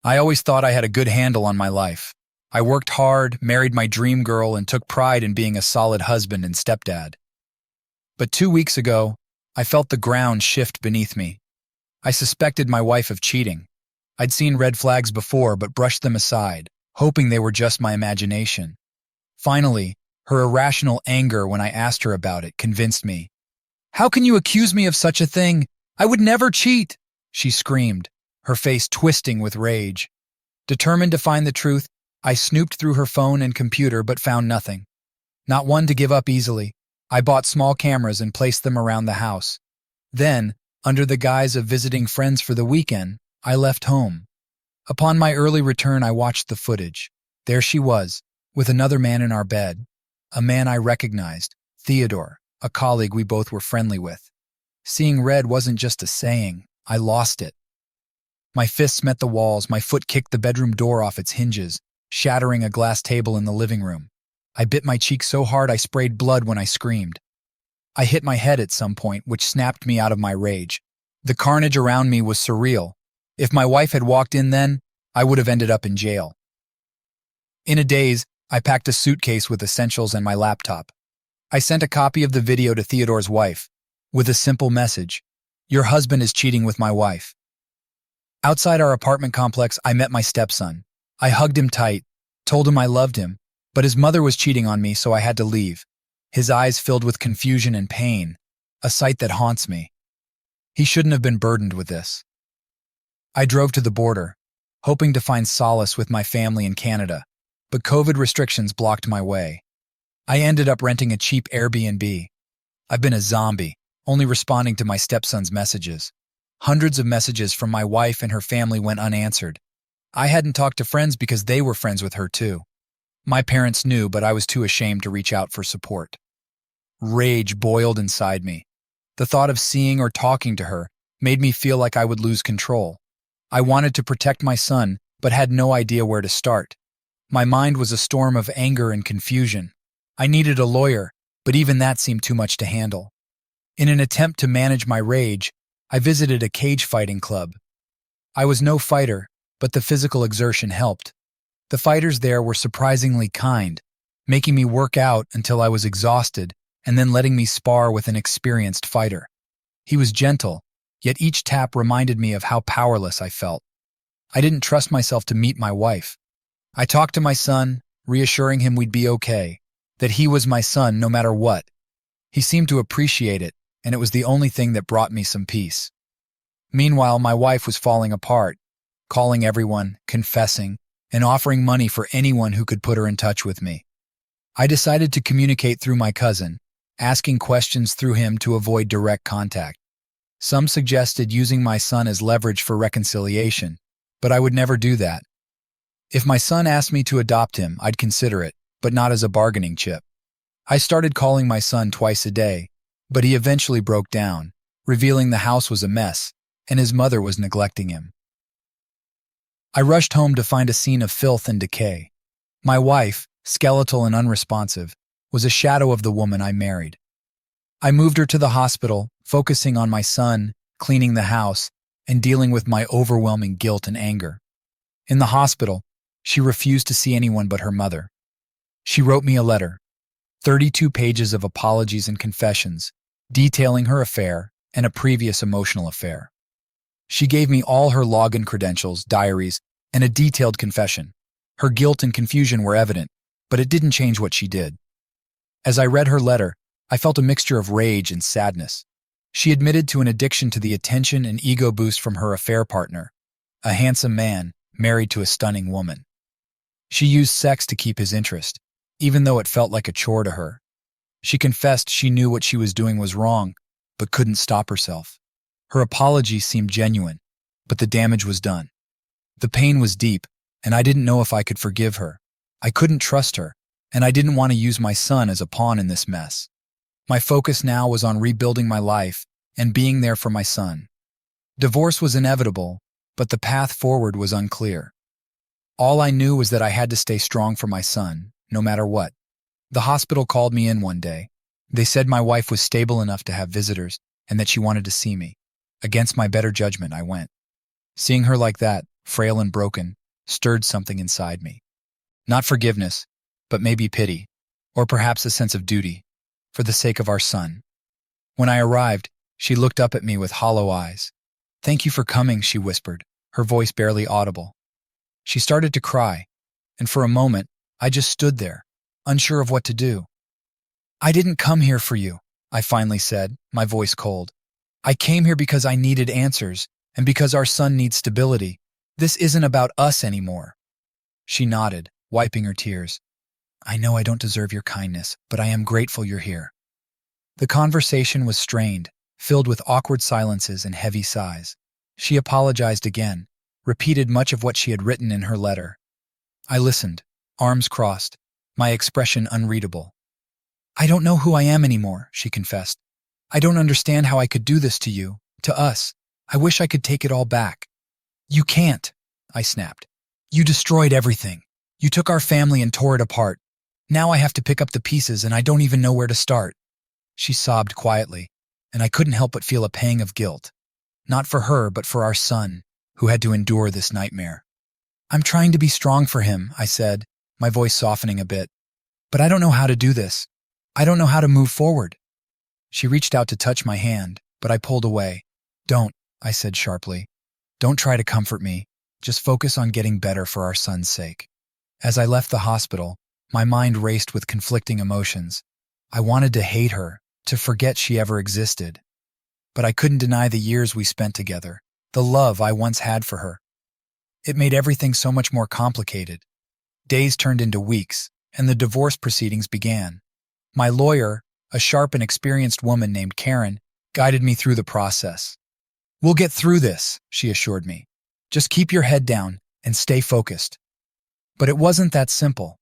I always thought I had a good handle on my life. I worked hard, married my dream girl, and took pride in being a solid husband and stepdad. But 2 weeks ago, I felt the ground shift beneath me. I suspected my wife of cheating. I'd seen red flags before but brushed them aside, hoping they were just my imagination. Finally, her irrational anger when I asked her about it convinced me. "How can you accuse me of such a thing? I would never cheat!" she screamed, her face twisting with rage. Determined to find the truth, I snooped through her phone and computer but found nothing. Not one to give up easily, I bought small cameras and placed them around the house. Then, under the guise of visiting friends for the weekend, I left home. Upon my early return, I watched the footage. There she was, with another man in our bed. A man I recognized, Theodore, a colleague we both were friendly with. Seeing red wasn't just a saying, I lost it. My fists met the walls, my foot kicked the bedroom door off its hinges, shattering a glass table in the living room. I bit my cheek so hard I sprayed blood when I screamed. I hit my head at some point, which snapped me out of my rage. The carnage around me was surreal. If my wife had walked in then, I would have ended up in jail. In a daze, I packed a suitcase with essentials and my laptop. I sent a copy of the video to Theodore's wife, with a simple message: "Your husband is cheating with my wife." Outside our apartment complex, I met my stepson. I hugged him tight, told him I loved him, but his mother was cheating on me, so I had to leave. His eyes filled with confusion and pain, a sight that haunts me. He shouldn't have been burdened with this. I drove to the border, hoping to find solace with my family in Canada, but COVID restrictions blocked my way. I ended up renting a cheap Airbnb. I've been a zombie, only responding to my stepson's messages. Hundreds of messages from my wife and her family went unanswered. I hadn't talked to friends because they were friends with her too. My parents knew, but I was too ashamed to reach out for support. Rage boiled inside me. The thought of seeing or talking to her made me feel like I would lose control. I wanted to protect my son, but had no idea where to start. My mind was a storm of anger and confusion. I needed a lawyer, but even that seemed too much to handle. In an attempt to manage my rage, I visited a cage fighting club. I was no fighter, but the physical exertion helped. The fighters there were surprisingly kind, making me work out until I was exhausted and then letting me spar with an experienced fighter. He was gentle, yet each tap reminded me of how powerless I felt. I didn't trust myself to meet my wife. I talked to my son, reassuring him we'd be okay, that he was my son no matter what. He seemed to appreciate it, and it was the only thing that brought me some peace. Meanwhile, my wife was falling apart, calling everyone, confessing, and offering money for anyone who could put her in touch with me. I decided to communicate through my cousin, asking questions through him to avoid direct contact. Some suggested using my son as leverage for reconciliation, but I would never do that. If my son asked me to adopt him, I'd consider it, but not as a bargaining chip. I started calling my son twice a day, but he eventually broke down, revealing the house was a mess and his mother was neglecting him. I rushed home to find a scene of filth and decay. My wife, skeletal and unresponsive, was a shadow of the woman I married. I moved her to the hospital, focusing on my son, cleaning the house, and dealing with my overwhelming guilt and anger. In the hospital, she refused to see anyone but her mother. She wrote me a letter, 32 pages of apologies and confessions, detailing her affair and a previous emotional affair. She gave me all her login credentials, diaries, and a detailed confession. Her guilt and confusion were evident, but it didn't change what she did. As I read her letter, I felt a mixture of rage and sadness. She admitted to an addiction to the attention and ego boost from her affair partner, a handsome man married to a stunning woman. She used sex to keep his interest, even though it felt like a chore to her. She confessed she knew what she was doing was wrong, but couldn't stop herself. Her apology seemed genuine, but the damage was done. The pain was deep, and I didn't know if I could forgive her. I couldn't trust her, and I didn't want to use my son as a pawn in this mess. My focus now was on rebuilding my life and being there for my son. Divorce was inevitable, but the path forward was unclear. All I knew was that I had to stay strong for my son, no matter what. The hospital called me in one day. They said my wife was stable enough to have visitors and that she wanted to see me. Against my better judgment, I went. Seeing her like that, frail and broken, stirred something inside me. Not forgiveness, but maybe pity, or perhaps a sense of duty, for the sake of our son. When I arrived, she looked up at me with hollow eyes. "Thank you for coming," she whispered, her voice barely audible. She started to cry, and for a moment, I just stood there, unsure of what to do. "I didn't come here for you," I finally said, my voice cold. "I came here because I needed answers, and because our son needs stability. This isn't about us anymore." She nodded, wiping her tears. "I know I don't deserve your kindness, but I am grateful you're here." The conversation was strained, filled with awkward silences and heavy sighs. She apologized again, repeated much of what she had written in her letter. I listened, arms crossed, my expression unreadable. "I don't know who I am anymore," she confessed. "I don't understand how I could do this to you, to us. I wish I could take it all back." "You can't," I snapped. "You destroyed everything. You took our family and tore it apart. Now I have to pick up the pieces and I don't even know where to start." She sobbed quietly, and I couldn't help but feel a pang of guilt. Not for her, but for our son, who had to endure this nightmare. "I'm trying to be strong for him," I said, my voice softening a bit. "But I don't know how to do this. I don't know how to move forward." She reached out to touch my hand, but I pulled away. "Don't," I said sharply. "Don't try to comfort me. Just focus on getting better for our son's sake." As I left the hospital, my mind raced with conflicting emotions. I wanted to hate her, to forget she ever existed. But I couldn't deny the years we spent together, the love I once had for her. It made everything so much more complicated. Days turned into weeks, and the divorce proceedings began. My lawyer, a sharp and experienced woman named Karen, guided me through the process. "We'll get through this," she assured me. "Just keep your head down and stay focused." But it wasn't that simple.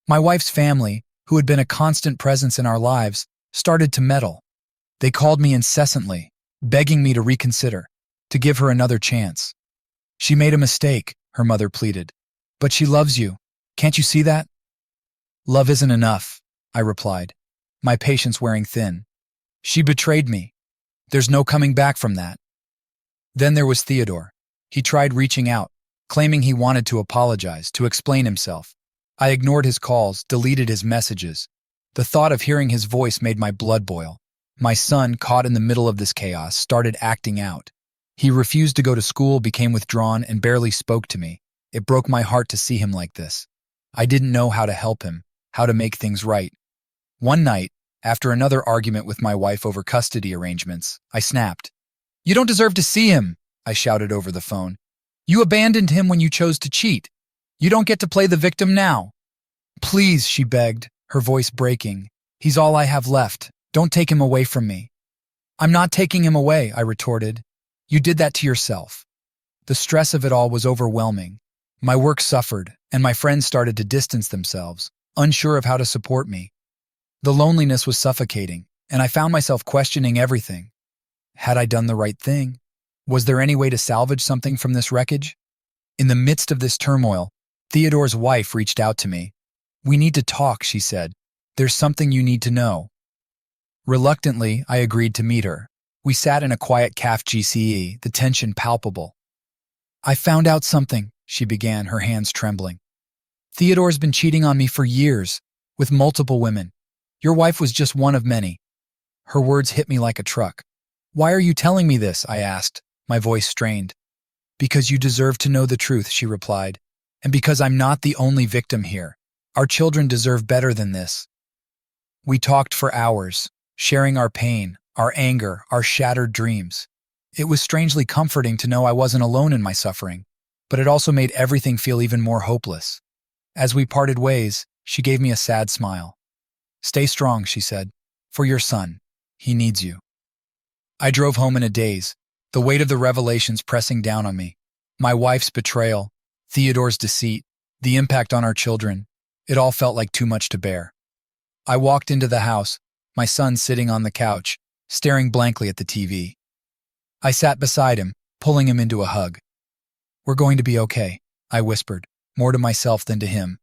My wife's family, who had been a constant presence in our lives, started to meddle. They called me incessantly, begging me to reconsider, to give her another chance. "She made a mistake," her mother pleaded. "But she loves you. Can't you see that?" "Love isn't enough," I replied, my patience wearing thin. "She betrayed me. There's no coming back from that." Then there was Theodore. He tried reaching out, claiming he wanted to apologize, to explain himself. I ignored his calls, deleted his messages. The thought of hearing his voice made my blood boil. My son, caught in the middle of this chaos, started acting out. He refused to go to school, became withdrawn, and barely spoke to me. It broke my heart to see him like this. I didn't know how to help him, how to make things right. One night, after another argument with my wife over custody arrangements, I snapped. "You don't deserve to see him," I shouted over the phone. "You abandoned him when you chose to cheat. You don't get to play the victim now." "Please," she begged, her voice breaking. "He's all I have left. Don't take him away from me." "I'm not taking him away," I retorted. "You did that to yourself." The stress of it all was overwhelming. My work suffered, and my friends started to distance themselves, unsure of how to support me. The loneliness was suffocating, and I found myself questioning everything. Had I done the right thing? Was there any way to salvage something from this wreckage? In the midst of this turmoil, Theodore's wife reached out to me. "We need to talk," she said. "There's something you need to know." Reluctantly, I agreed to meet her. We sat in a quiet cafe, the tension palpable. "I found out something," she began, her hands trembling. "Theodore's been cheating on me for years, with multiple women. Your wife was just one of many." Her words hit me like a truck. "Why are you telling me this?" I asked, my voice strained. "Because you deserve to know the truth," she replied. "And because I'm not the only victim here. Our children deserve better than this." We talked for hours, sharing our pain, our anger, our shattered dreams. It was strangely comforting to know I wasn't alone in my suffering, but it also made everything feel even more hopeless. As we parted ways, she gave me a sad smile. "Stay strong," she said, "for your son. He needs you." I drove home in a daze, the weight of the revelations pressing down on me. My wife's betrayal, Theodore's deceit, the impact on our children. It all felt like too much to bear. I walked into the house, my son sitting on the couch, staring blankly at the TV. I sat beside him, pulling him into a hug. "We're going to be okay," I whispered, more to myself than to him.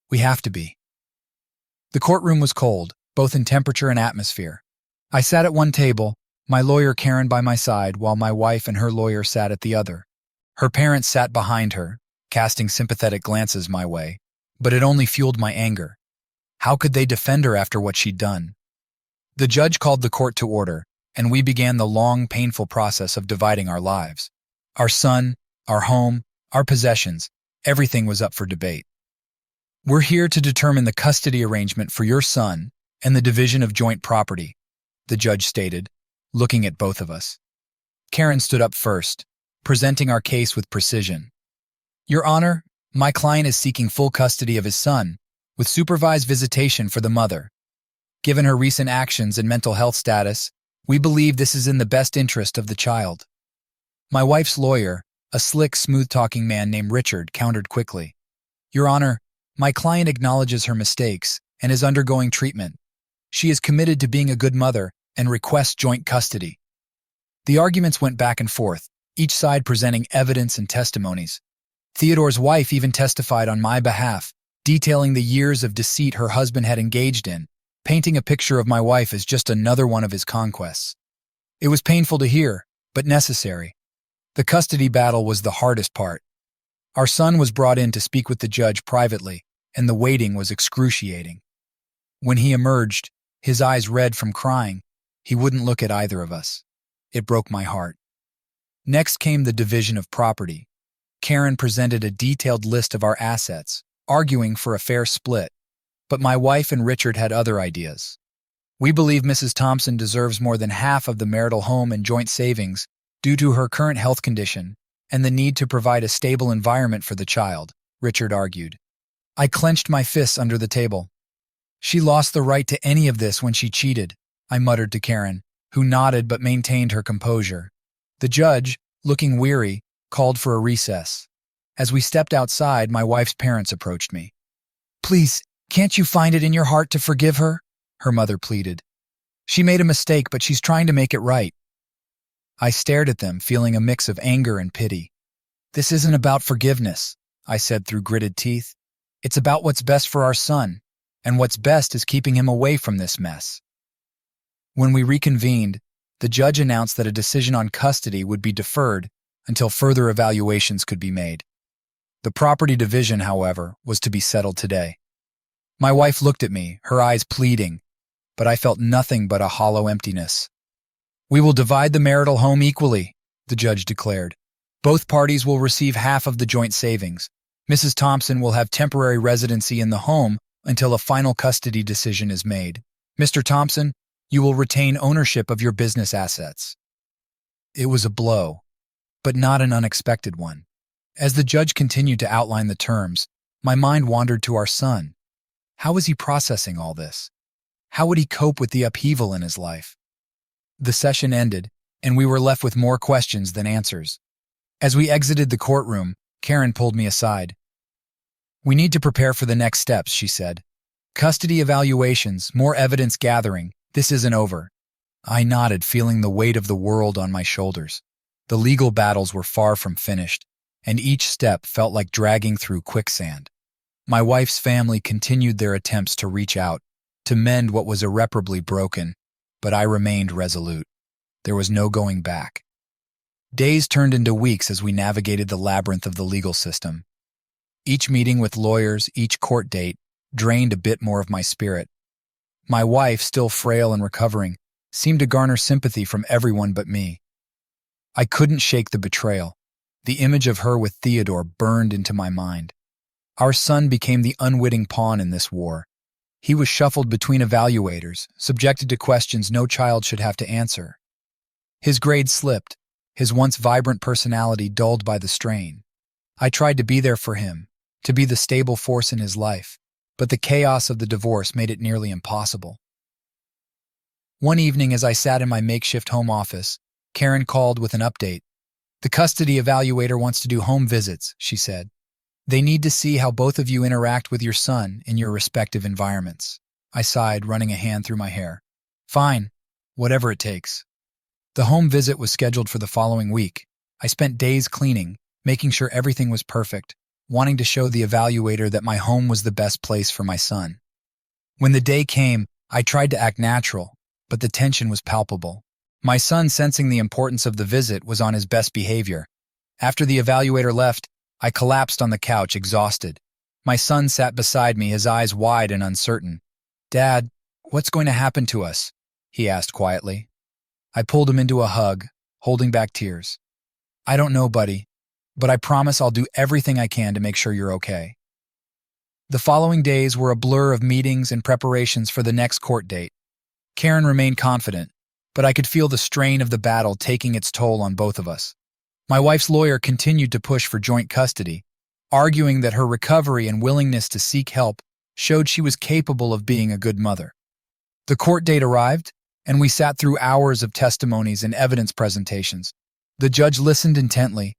"We have to be." The courtroom was cold, both in temperature and atmosphere. I sat at one table, my lawyer Karen by my side, while my wife and her lawyer sat at the other. Her parents sat behind her, casting sympathetic glances my way, but it only fueled my anger. How could they defend her after what she'd done? The judge called the court to order, and we began the long, painful process of dividing our lives. Our son, our home, our possessions, everything was up for debate. We're here to determine the custody arrangement for your son and the division of joint property, the judge stated, looking at both of us. Karen stood up first, presenting our case with precision. Your Honor, my client is seeking full custody of his son, with supervised visitation for the mother. Given her recent actions and mental health status, we believe this is in the best interest of the child. My wife's lawyer, a slick, smooth-talking man named Richard, countered quickly. Your Honor, my client acknowledges her mistakes and is undergoing treatment. She is committed to being a good mother and requests joint custody. The arguments went back and forth, each side presenting evidence and testimonies. Theodore's wife even testified on my behalf, detailing the years of deceit her husband had engaged in, painting a picture of my wife as just another one of his conquests. It was painful to hear, but necessary. The custody battle was the hardest part. Our son was brought in to speak with the judge privately, and the waiting was excruciating. When he emerged, his eyes red from crying, he wouldn't look at either of us. It broke my heart. Next came the division of property. Karen presented a detailed list of our assets, arguing for a fair split, but my wife and Richard had other ideas. We believe Mrs. Thompson deserves more than half of the marital home and joint savings due to her current health condition and the need to provide a stable environment for the child, Richard argued. I clenched my fists under the table. She lost the right to any of this when she cheated, I muttered to Karen, who nodded but maintained her composure. The judge, looking weary, called for a recess. As we stepped outside, my wife's parents approached me. Please, can't you find it in your heart to forgive her? Her mother pleaded. She made a mistake, but she's trying to make it right. I stared at them, feeling a mix of anger and pity. This isn't about forgiveness, I said through gritted teeth. It's about what's best for our son, and what's best is keeping him away from this mess. When we reconvened, the judge announced that a decision on custody would be deferred until further evaluations could be made. The property division, however, was to be settled today. My wife looked at me, her eyes pleading, but I felt nothing but a hollow emptiness. We will divide the marital home equally, the judge declared. Both parties will receive half of the joint savings. Mrs. Thompson will have temporary residency in the home until a final custody decision is made. Mr. Thompson, you will retain ownership of your business assets. It was a blow, but not an unexpected one. As the judge continued to outline the terms, my mind wandered to our son. How was he processing all this? How would he cope with the upheaval in his life? The session ended, and we were left with more questions than answers. As we exited the courtroom, Karen pulled me aside. We need to prepare for the next steps, she said. Custody evaluations, more evidence gathering. This isn't over. I nodded, feeling the weight of the world on my shoulders. The legal battles were far from finished, and each step felt like dragging through quicksand. My wife's family continued their attempts to reach out, to mend what was irreparably broken, but I remained resolute. There was no going back. Days turned into weeks as we navigated the labyrinth of the legal system. Each meeting with lawyers, each court date, drained a bit more of my spirit. My wife, still frail and recovering, seemed to garner sympathy from everyone but me. I couldn't shake the betrayal. The image of her with Theodore burned into my mind. Our son became the unwitting pawn in this war. He was shuffled between evaluators, subjected to questions no child should have to answer. His grades slipped, his once vibrant personality dulled by the strain. I tried to be there for him, to be the stable force in his life, but the chaos of the divorce made it nearly impossible. One evening, as I sat in my makeshift home office, Karen called with an update. The custody evaluator wants to do home visits, she said. They need to see how both of you interact with your son in your respective environments. I sighed, running a hand through my hair. Fine, whatever it takes. The home visit was scheduled for the following week. I spent days cleaning, making sure everything was perfect, wanting to show the evaluator that my home was the best place for my son. When the day came, I tried to act natural, but the tension was palpable. My son, sensing the importance of the visit, was on his best behavior. After the evaluator left, I collapsed on the couch, exhausted. My son sat beside me, his eyes wide and uncertain. "Dad, what's going to happen to us?" he asked quietly. I pulled him into a hug, holding back tears. "I don't know, buddy, but I promise I'll do everything I can to make sure you're okay." The following days were a blur of meetings and preparations for the next court date. Karen remained confident, but I could feel the strain of the battle taking its toll on both of us. My wife's lawyer continued to push for joint custody, arguing that her recovery and willingness to seek help showed she was capable of being a good mother. The court date arrived, and we sat through hours of testimonies and evidence presentations. The judge listened intently,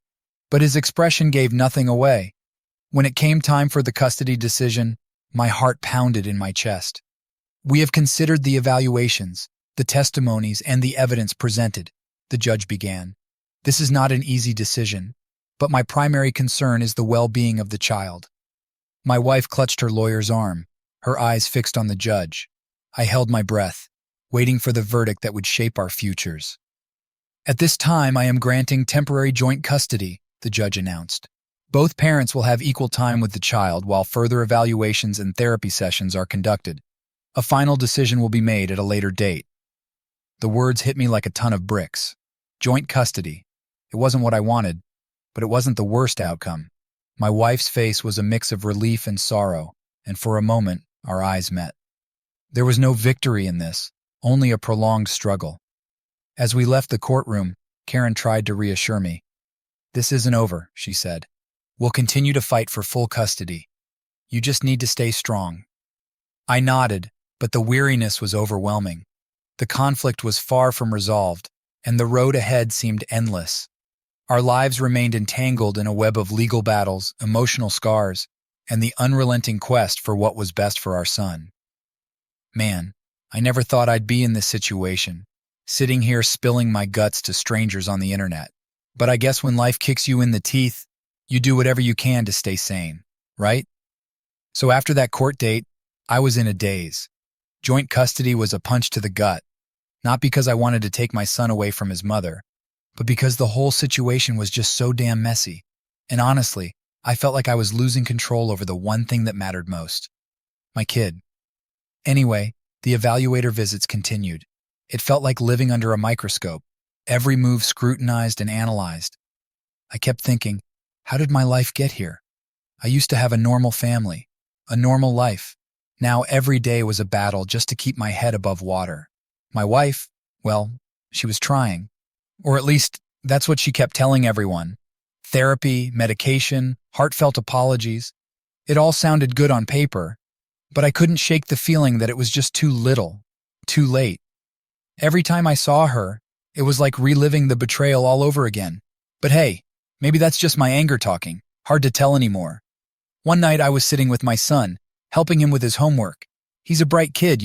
but his expression gave nothing away. When it came time for the custody decision, my heart pounded in my chest. "We have considered the evaluations, the testimonies, and the evidence presented," the judge began. "This is not an easy decision, but my primary concern is the well-being of the child." My wife clutched her lawyer's arm, her eyes fixed on the judge. I held my breath, waiting for the verdict that would shape our futures. "At this time, I am granting temporary joint custody," the judge announced. "Both parents will have equal time with the child while further evaluations and therapy sessions are conducted. A final decision will be made at a later date." The words hit me like a ton of bricks. Joint custody. It wasn't what I wanted, but it wasn't the worst outcome. My wife's face was a mix of relief and sorrow, and for a moment, our eyes met. There was no victory in this, only a prolonged struggle. As we left the courtroom, Karen tried to reassure me. "This isn't over," she said. "We'll continue to fight for full custody. You just need to stay strong." I nodded, but the weariness was overwhelming. The conflict was far from resolved, and the road ahead seemed endless. Our lives remained entangled in a web of legal battles, emotional scars, and the unrelenting quest for what was best for our son. Man, I never thought I'd be in this situation, sitting here spilling my guts to strangers on the internet. But I guess when life kicks you in the teeth, you do whatever you can to stay sane, right? So after that court date, I was in a daze. Joint custody was a punch to the gut, not because I wanted to take my son away from his mother, but because the whole situation was just so damn messy. And honestly, I felt like I was losing control over the one thing that mattered most: my kid. Anyway, the evaluator visits continued. It felt like living under a microscope, every move scrutinized and analyzed. I kept thinking, how did my life get here? I used to have a normal family, a normal life. Now every day was a battle just to keep my head above water. My wife, well, she was trying. Or at least, that's what she kept telling everyone. Therapy, medication, heartfelt apologies. It all sounded good on paper, but I couldn't shake the feeling that it was just too little, too late. Every time I saw her, it was like reliving the betrayal all over again. But hey, maybe that's just my anger talking. Hard to tell anymore. One night I was sitting with my son, helping him with his homework. He's a bright kid,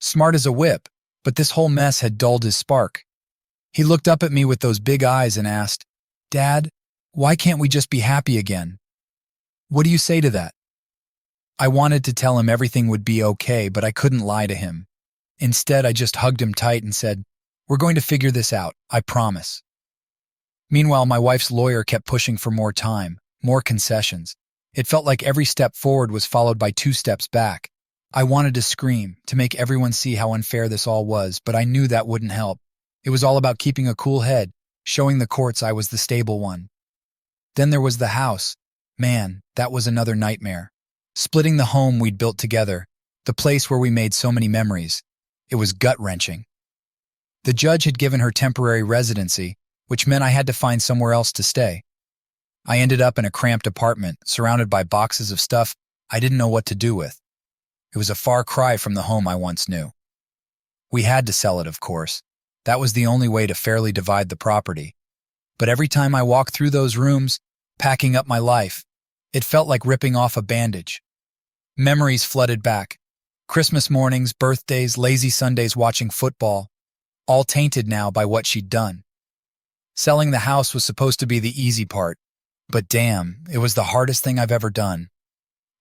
smart as a whip, but this whole mess had dulled his spark. He looked up at me with those big eyes and asked, "Dad, why can't we just be happy again?" What do you say to that? I wanted to tell him everything would be okay, but I couldn't lie to him. Instead, I just hugged him tight and said, "We're going to figure this out, I promise." Meanwhile, my wife's lawyer kept pushing for more time, more concessions. It felt like every step forward was followed by 2 steps back. I wanted to scream, to make everyone see how unfair this all was, but I knew that wouldn't help. It was all about keeping a cool head, showing the courts I was the stable one. Then there was the house. Man, that was another nightmare. Splitting the home we'd built together, the place where we made so many memories. It was gut-wrenching. The judge had given her temporary residency, which meant I had to find somewhere else to stay. I ended up in a cramped apartment, surrounded by boxes of stuff I didn't know what to do with. It was a far cry from the home I once knew. We had to sell it, of course. That was the only way to fairly divide the property. But every time I walked through those rooms, packing up my life, it felt like ripping off a bandage. Memories flooded back. Christmas mornings, birthdays, lazy Sundays watching football, all tainted now by what she'd done. Selling the house was supposed to be the easy part, but damn, it was the hardest thing I've ever done.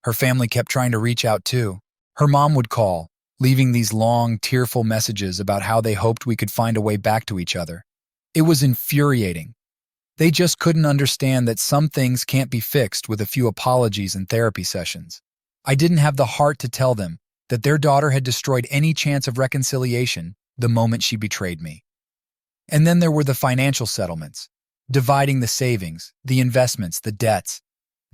Her family kept trying to reach out too. Her mom would call, leaving these long, tearful messages about how they hoped we could find a way back to each other. It was infuriating. They just couldn't understand that some things can't be fixed with a few apologies and therapy sessions. I didn't have the heart to tell them that their daughter had destroyed any chance of reconciliation the moment she betrayed me. And then there were the financial settlements, dividing the savings, the investments, the debts.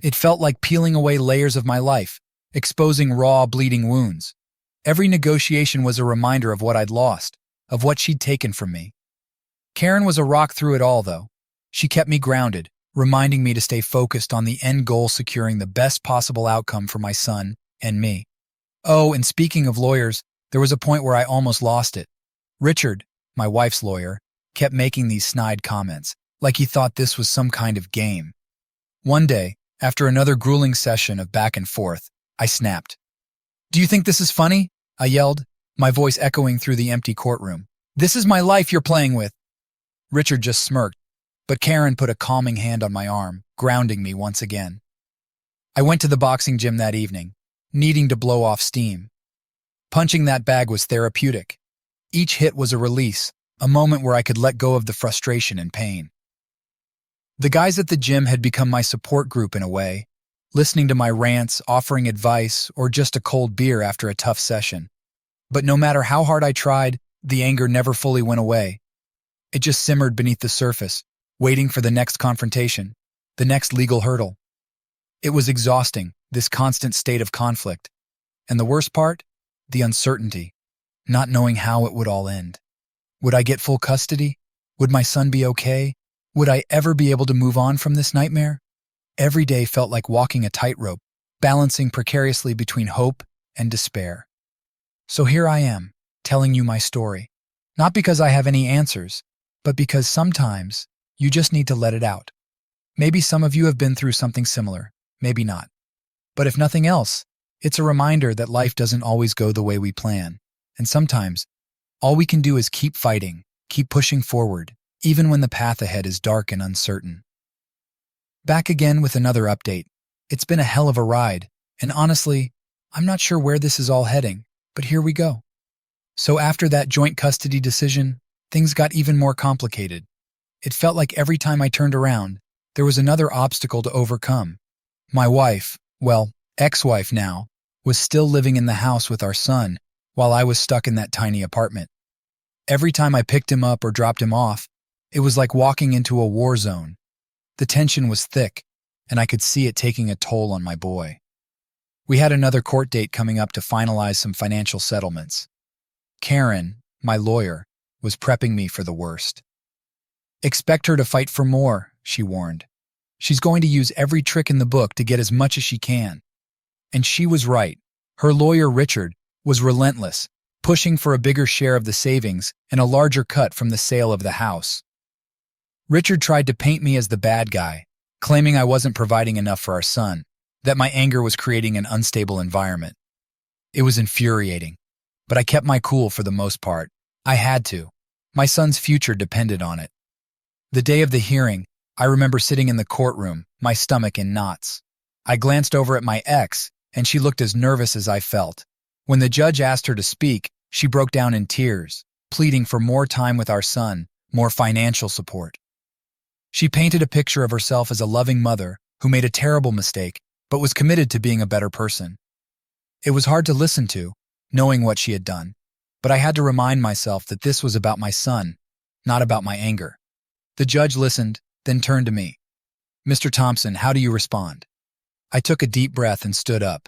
It felt like peeling away layers of my life, exposing raw, bleeding wounds. Every negotiation was a reminder of what I'd lost, of what she'd taken from me. Karen was a rock through it all, though. She kept me grounded, reminding me to stay focused on the end goal, securing the best possible outcome for my son and me. Oh, and speaking of lawyers, there was a point where I almost lost it. Richard, my wife's lawyer, kept making these snide comments, like he thought this was some kind of game. One day, after another grueling session of back and forth, I snapped. "Do you think this is funny?" I yelled, my voice echoing through the empty courtroom. "This is my life you're playing with." Richard just smirked, but Karen put a calming hand on my arm, grounding me once again. I went to the boxing gym that evening, needing to blow off steam. Punching that bag was therapeutic. Each hit was a release, a moment where I could let go of the frustration and pain. The guys at the gym had become my support group in a way, listening to my rants, offering advice, or just a cold beer after a tough session. But no matter how hard I tried, the anger never fully went away. It just simmered beneath the surface, waiting for the next confrontation, the next legal hurdle. It was exhausting, this constant state of conflict. And the worst part? The uncertainty, not knowing how it would all end. Would I get full custody? Would my son be okay? Would I ever be able to move on from this nightmare? Every day felt like walking a tightrope, balancing precariously between hope and despair. So here I am, telling you my story. Not because I have any answers, but because sometimes you just need to let it out. Maybe some of you have been through something similar, maybe not. But if nothing else, it's a reminder that life doesn't always go the way we plan. And sometimes, all we can do is keep fighting, keep pushing forward, even when the path ahead is dark and uncertain. Back again with another update. It's been a hell of a ride, and honestly, I'm not sure where this is all heading, but here we go. So after that joint custody decision, things got even more complicated. It felt like every time I turned around, there was another obstacle to overcome. My wife, well, ex-wife now, was still living in the house with our son, while I was stuck in that tiny apartment. Every time I picked him up or dropped him off, it was like walking into a war zone. The tension was thick, and I could see it taking a toll on my boy. We had another court date coming up to finalize some financial settlements. Karen, my lawyer, was prepping me for the worst. "Expect her to fight for more," she warned. "She's going to use every trick in the book to get as much as she can." And she was right. Her lawyer, Richard, was relentless, pushing for a bigger share of the savings and a larger cut from the sale of the house. Richard tried to paint me as the bad guy, claiming I wasn't providing enough for our son, that my anger was creating an unstable environment. It was infuriating, but I kept my cool for the most part. I had to. My son's future depended on it. The day of the hearing, I remember sitting in the courtroom, my stomach in knots. I glanced over at my ex, and she looked as nervous as I felt. When the judge asked her to speak, she broke down in tears, pleading for more time with our son, more financial support. She painted a picture of herself as a loving mother who made a terrible mistake, but was committed to being a better person. It was hard to listen to, knowing what she had done, but I had to remind myself that this was about my son, not about my anger. The judge listened, then turned to me. "Mr. Thompson, how do you respond?" I took a deep breath and stood up.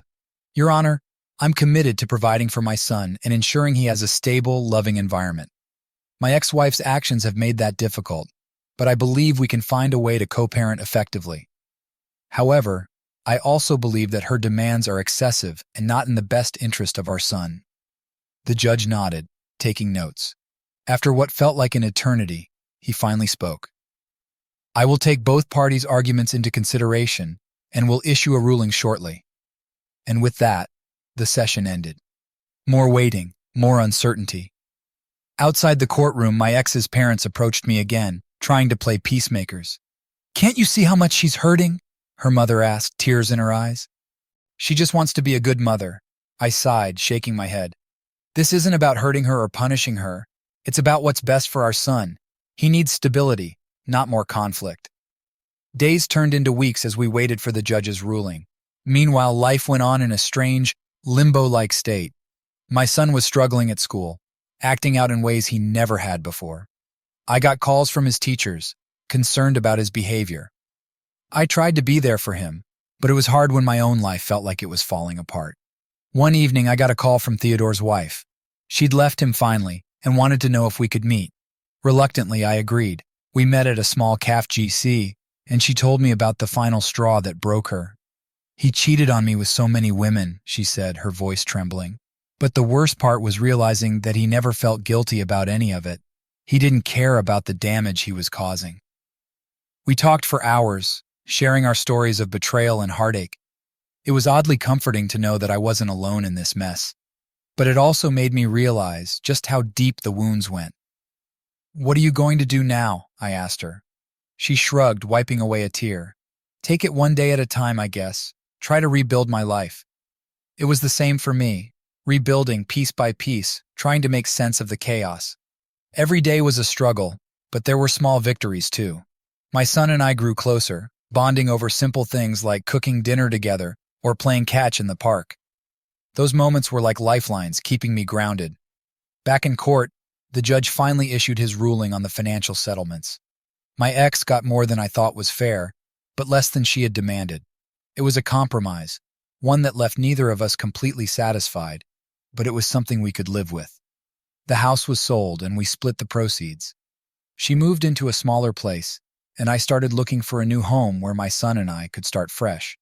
"Your Honor, I'm committed to providing for my son and ensuring he has a stable, loving environment. My ex-wife's actions have made that difficult, but I believe we can find a way to co-parent effectively. However, I also believe that her demands are excessive and not in the best interest of our son." The judge nodded, taking notes. After what felt like an eternity, he finally spoke. "I will take both parties' arguments into consideration and will issue a ruling shortly." And with that, the session ended. More waiting, more uncertainty. Outside the courtroom, my ex's parents approached me again, trying to play peacemakers. "Can't you see how much she's hurting?" her mother asked, tears in her eyes. "She just wants to be a good mother," I sighed, shaking my head. "This isn't about hurting her or punishing her. It's about what's best for our son. He needs stability, not more conflict." Days turned into weeks as we waited for the judge's ruling. Meanwhile, life went on in a strange, limbo-like state. My son was struggling at school, acting out in ways he never had before. I got calls from his teachers, concerned about his behavior. I tried to be there for him, but it was hard when my own life felt like it was falling apart. One evening, I got a call from Theodore's wife. She'd left him finally and wanted to know if we could meet. Reluctantly, I agreed. We met at a small caf GC, and she told me about the final straw that broke her. "He cheated on me with so many women," she said, her voice trembling. But the worst part was realizing that he never felt guilty about any of it. He didn't care about the damage he was causing. We talked for hours, sharing our stories of betrayal and heartache. It was oddly comforting to know that I wasn't alone in this mess. But it also made me realize just how deep the wounds went. "What are you going to do now?" I asked her. She shrugged, wiping away a tear. "Take it one day at a time, I guess. Try to rebuild my life." It was the same for me, rebuilding piece by piece, trying to make sense of the chaos. Every day was a struggle, but there were small victories too. My son and I grew closer, bonding over simple things like cooking dinner together or playing catch in the park. Those moments were like lifelines, keeping me grounded. Back in court, the judge finally issued his ruling on the financial settlements. My ex got more than I thought was fair, but less than she had demanded. It was a compromise, one that left neither of us completely satisfied, but it was something we could live with. The house was sold and we split the proceeds. She moved into a smaller place, and I started looking for a new home where my son and I could start fresh.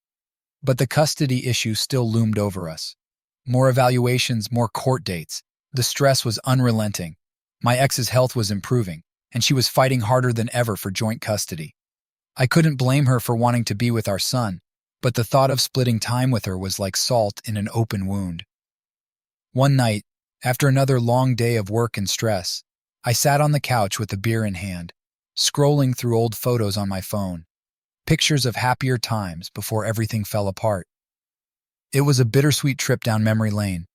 But the custody issue still loomed over us. More evaluations, more court dates. The stress was unrelenting. My ex's health was improving, and she was fighting harder than ever for joint custody. I couldn't blame her for wanting to be with our son, but the thought of splitting time with her was like salt in an open wound. One night, after another long day of work and stress, I sat on the couch with a beer in hand, scrolling through old photos on my phone, pictures of happier times before everything fell apart. It was a bittersweet trip down memory lane.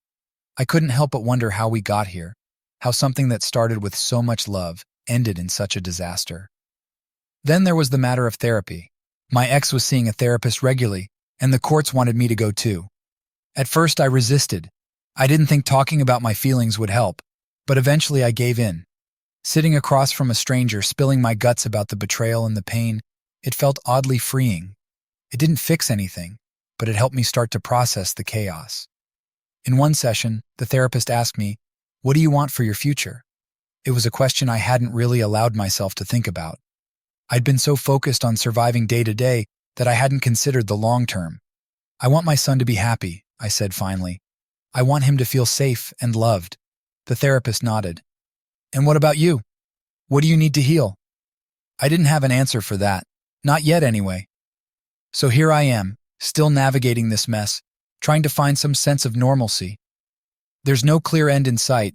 I couldn't help but wonder how we got here, how something that started with so much love ended in such a disaster. Then there was the matter of therapy. My ex was seeing a therapist regularly, and the courts wanted me to go too. At first, I resisted. I didn't think talking about my feelings would help, but eventually I gave in. Sitting across from a stranger, spilling my guts about the betrayal and the pain, it felt oddly freeing. It didn't fix anything, but it helped me start to process the chaos. In one session, the therapist asked me, "What do you want for your future?" It was a question I hadn't really allowed myself to think about. I'd been so focused on surviving day to day that I hadn't considered the long term. "I want my son to be happy," I said finally. "I want him to feel safe and loved." The therapist nodded. "And what about you? What do you need to heal?" I didn't have an answer for that. Not yet, anyway. So here I am, still navigating this mess, trying to find some sense of normalcy. There's no clear end in sight,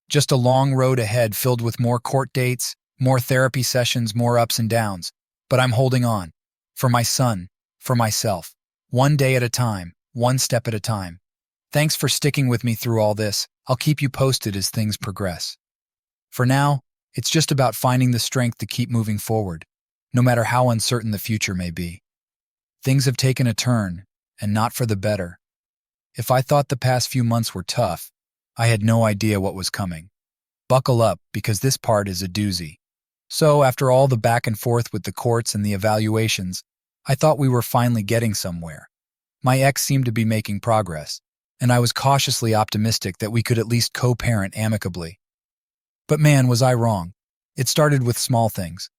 just a long road ahead filled with more court dates, more therapy sessions, more ups and downs. But I'm holding on. For my son, for myself. One day at a time, one step at a time. Thanks for sticking with me through all this. I'll keep you posted as things progress. For now, it's just about finding the strength to keep moving forward, no matter how uncertain the future may be. Things have taken a turn, and not for the better. If I thought the past few months were tough, I had no idea what was coming. Buckle up, because this part is a doozy. So, after all the back and forth with the courts and the evaluations, I thought we were finally getting somewhere. My ex seemed to be making progress, and I was cautiously optimistic that we could at least co-parent amicably. But man, was I wrong. It started with small things.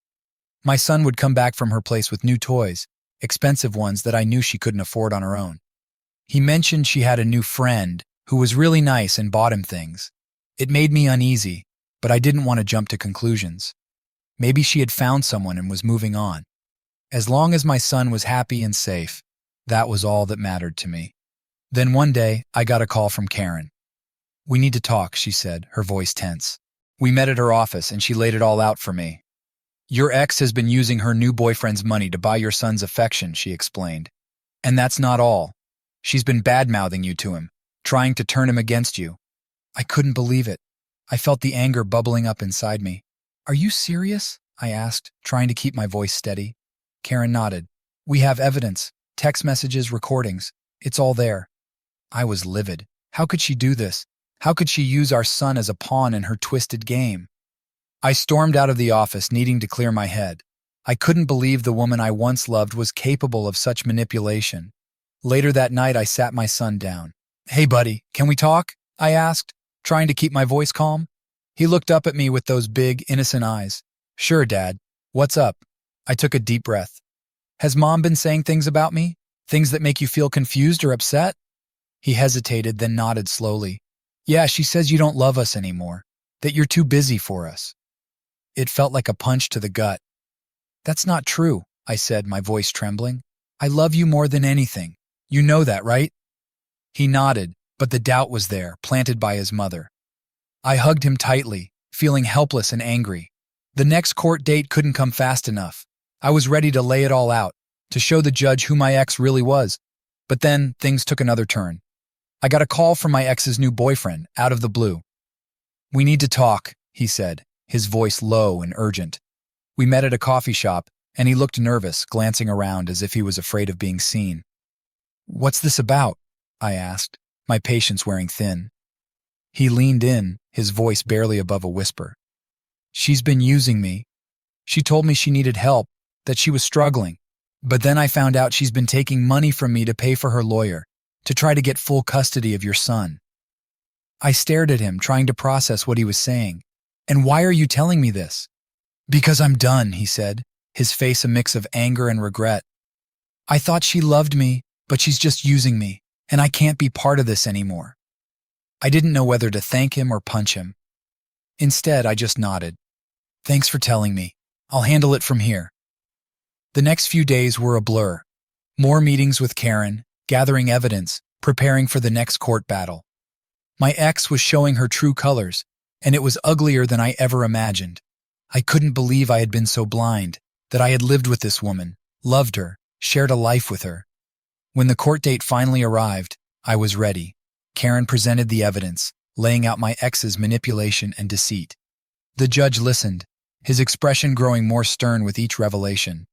My son would come back from her place with new toys, expensive ones that I knew she couldn't afford on her own. He mentioned she had a new friend who was really nice and bought him things. It made me uneasy, but I didn't want to jump to conclusions. Maybe she had found someone and was moving on. As long as my son was happy and safe, that was all that mattered to me. Then one day, I got a call from Karen. "We need to talk," she said, her voice tense. We met at her office and she laid it all out for me. "Your ex has been using her new boyfriend's money to buy your son's affection," she explained. "And that's not all. She's been bad-mouthing you to him, trying to turn him against you." I couldn't believe it. I felt the anger bubbling up inside me. "Are you serious?" I asked, trying to keep my voice steady. Karen nodded. We have evidence, text messages, recordings. It's all there. I was livid. How could she do this? How could she use our son as a pawn in her twisted game? I stormed out of the office, needing to clear my head. I couldn't believe the woman I once loved was capable of such manipulation. Later that night, I sat my son down. Hey, buddy, can we talk? I asked, trying to keep my voice calm. He looked up at me with those big, innocent eyes. Sure, Dad. What's up? I took a deep breath. Has Mom been saying things about me? Things that make you feel confused or upset? He hesitated, then nodded slowly. Yeah, she says you don't love us anymore, that you're too busy for us. It felt like a punch to the gut. That's not true, I said, my voice trembling. I love you more than anything. You know that, right? He nodded, but the doubt was there, planted by his mother. I hugged him tightly, feeling helpless and angry. The next court date couldn't come fast enough. I was ready to lay it all out, to show the judge who my ex really was. But then things took another turn. I got a call from my ex's new boyfriend, out of the blue. We need to talk, he said, his voice low and urgent. We met at a coffee shop, and he looked nervous, glancing around as if he was afraid of being seen. What's this about? I asked, my patience wearing thin. He leaned in, his voice barely above a whisper. She's been using me. She told me she needed help, that she was struggling. But then I found out she's been taking money from me to pay for her lawyer, to try to get full custody of your son. I stared at him, trying to process what he was saying. And why are you telling me this? Because I'm done, he said, his face a mix of anger and regret. I thought she loved me, but she's just using me, and I can't be part of this anymore. I didn't know whether to thank him or punch him. Instead, I just nodded. Thanks for telling me. I'll handle it from here. The next few days were a blur. More meetings with Karen, gathering evidence, preparing for the next court battle. My ex was showing her true colors, and it was uglier than I ever imagined. I couldn't believe I had been so blind, that I had lived with this woman, loved her, shared a life with her. When the court date finally arrived, I was ready. Karen presented the evidence, laying out my ex's manipulation and deceit. The judge listened, his expression growing more stern with each revelation.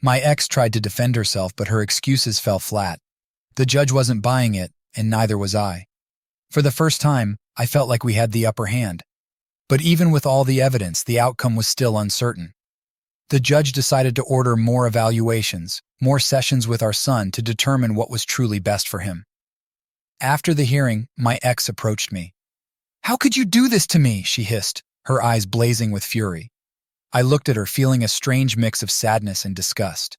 My ex tried to defend herself, but her excuses fell flat. The judge wasn't buying it, and neither was I. For the first time, I felt like we had the upper hand. But even with all the evidence, the outcome was still uncertain. The judge decided to order more evaluations, more sessions with our son to determine what was truly best for him. After the hearing, my ex approached me. How could you do this to me? She hissed, her eyes blazing with fury. I looked at her, feeling a strange mix of sadness and disgust.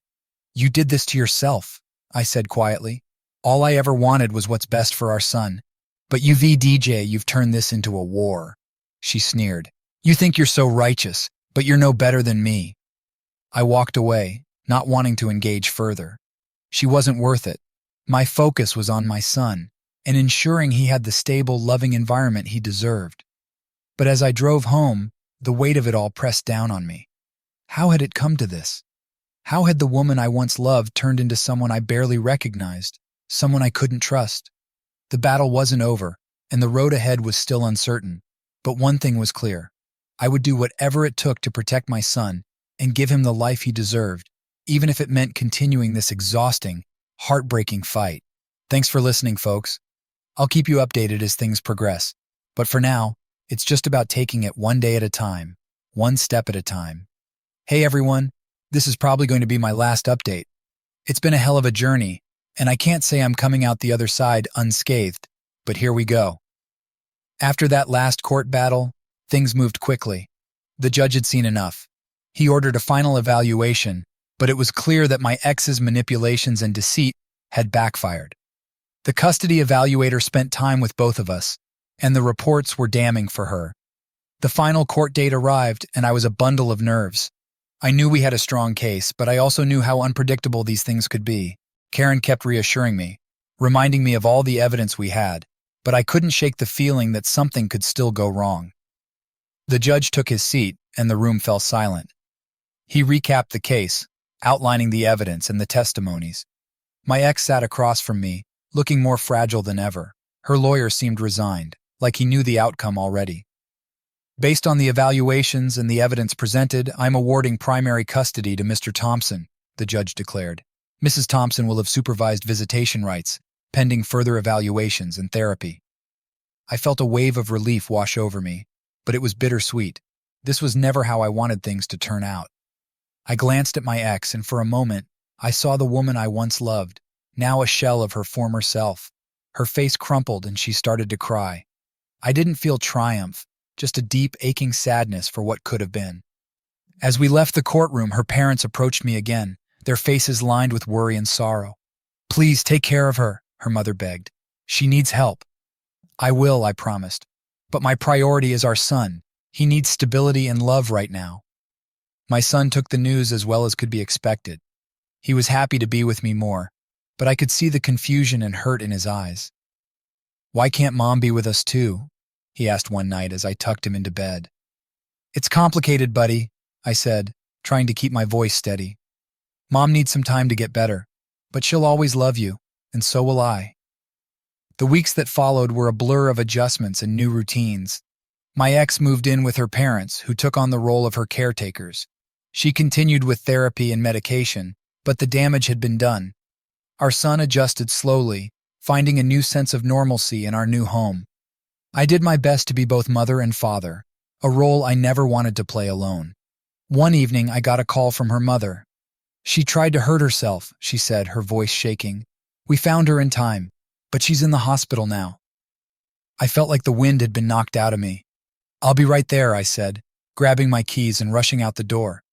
You did this to yourself, I said quietly. All I ever wanted was what's best for our son. But you've turned this into a war. She sneered. You think you're so righteous, but you're no better than me. I walked away, not wanting to engage further. She wasn't worth it. My focus was on my son, and ensuring he had the stable, loving environment he deserved. But as I drove home, the weight of it all pressed down on me. How had it come to this? How had the woman I once loved turned into someone I barely recognized, someone I couldn't trust? The battle wasn't over, and the road ahead was still uncertain. But one thing was clear. I would do whatever it took to protect my son and give him the life he deserved, even if it meant continuing this exhausting, heartbreaking fight. Thanks for listening, folks. I'll keep you updated as things progress. But for now, it's just about taking it one day at a time, one step at a time. Hey everyone, this is probably going to be my last update. It's been a hell of a journey, and I can't say I'm coming out the other side unscathed, but here we go. After that last court battle, things moved quickly. The judge had seen enough. He ordered a final evaluation, but it was clear that my ex's manipulations and deceit had backfired. The custody evaluator spent time with both of us, and the reports were damning for her. The final court date arrived, and I was a bundle of nerves. I knew we had a strong case, but I also knew how unpredictable these things could be. Karen kept reassuring me, reminding me of all the evidence we had, but I couldn't shake the feeling that something could still go wrong. The judge took his seat, and the room fell silent. He recapped the case, outlining the evidence and the testimonies. My ex sat across from me, looking more fragile than ever. Her lawyer seemed resigned, like he knew the outcome already. Based on the evaluations and the evidence presented, I'm awarding primary custody to Mr. Thompson, the judge declared. Mrs. Thompson will have supervised visitation rights, pending further evaluations and therapy. I felt a wave of relief wash over me, but it was bittersweet. This was never how I wanted things to turn out. I glanced at my ex, and for a moment, I saw the woman I once loved, now a shell of her former self. Her face crumpled and she started to cry. I didn't feel triumph, just a deep, aching sadness for what could have been. As we left the courtroom, her parents approached me again, their faces lined with worry and sorrow. "Please take care of her," her mother begged. "She needs help." "I will," I promised. "But my priority is our son. He needs stability and love right now." My son took the news as well as could be expected. He was happy to be with me more, but I could see the confusion and hurt in his eyes. "Why can't Mom be with us too?" he asked one night as I tucked him into bed. "It's complicated, buddy," I said, trying to keep my voice steady. "Mom needs some time to get better, but she'll always love you, and so will I." The weeks that followed were a blur of adjustments and new routines. My ex moved in with her parents, who took on the role of her caretakers. She continued with therapy and medication, but the damage had been done. Our son adjusted slowly, finding a new sense of normalcy in our new home. I did my best to be both mother and father, a role I never wanted to play alone. One evening, I got a call from her mother. "She tried to hurt herself," she said, her voice shaking. "We found her in time, but she's in the hospital now." I felt like the wind had been knocked out of me. "I'll be right there," I said, grabbing my keys and rushing out the door.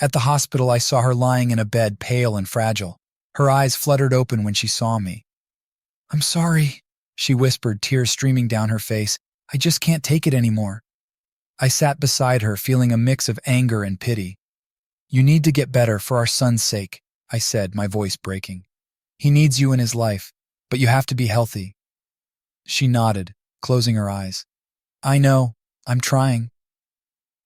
At the hospital, I saw her lying in a bed, pale and fragile. Her eyes fluttered open when she saw me. "I'm sorry," she whispered, tears streaming down her face. "I just can't take it anymore." I sat beside her, feeling a mix of anger and pity. "You need to get better for our son's sake," I said, my voice breaking. "He needs you in his life, but you have to be healthy." She nodded, closing her eyes. "I know. I'm trying."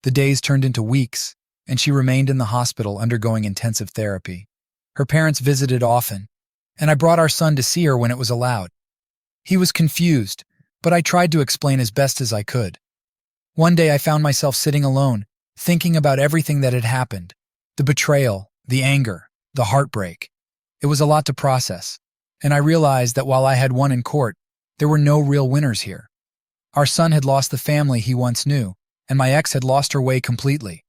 The days turned into weeks, and she remained in the hospital undergoing intensive therapy. Her parents visited often, and I brought our son to see her when it was allowed. He was confused, but I tried to explain as best as I could. One day I found myself sitting alone, thinking about everything that had happened. The betrayal, the anger, the heartbreak. It was a lot to process, and I realized that while I had won in court, there were no real winners here. Our son had lost the family he once knew, and my ex had lost her way completely.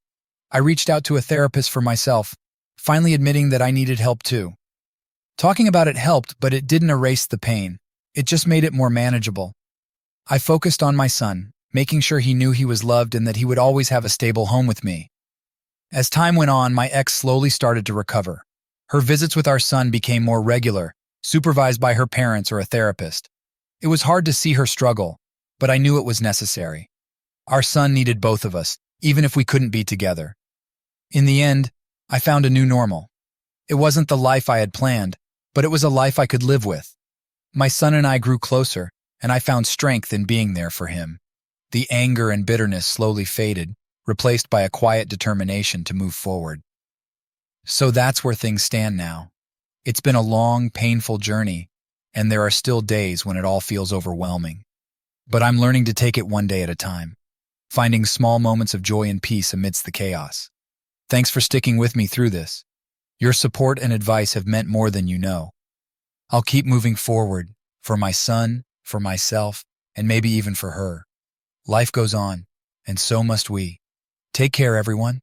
I reached out to a therapist for myself, finally admitting that I needed help too. Talking about it helped, but it didn't erase the pain. It just made it more manageable. I focused on my son, making sure he knew he was loved and that he would always have a stable home with me. As time went on, my ex slowly started to recover. Her visits with our son became more regular, supervised by her parents or a therapist. It was hard to see her struggle, but I knew it was necessary. Our son needed both of us, even if we couldn't be together. In the end, I found a new normal. It wasn't the life I had planned, but it was a life I could live with. My son and I grew closer, and I found strength in being there for him. The anger and bitterness slowly faded, replaced by a quiet determination to move forward. So that's where things stand now. It's been a long, painful journey, and there are still days when it all feels overwhelming. But I'm learning to take it one day at a time, finding small moments of joy and peace amidst the chaos. Thanks for sticking with me through this. Your support and advice have meant more than you know. I'll keep moving forward, for my son, for myself, and maybe even for her. Life goes on, and so must we. Take care, everyone.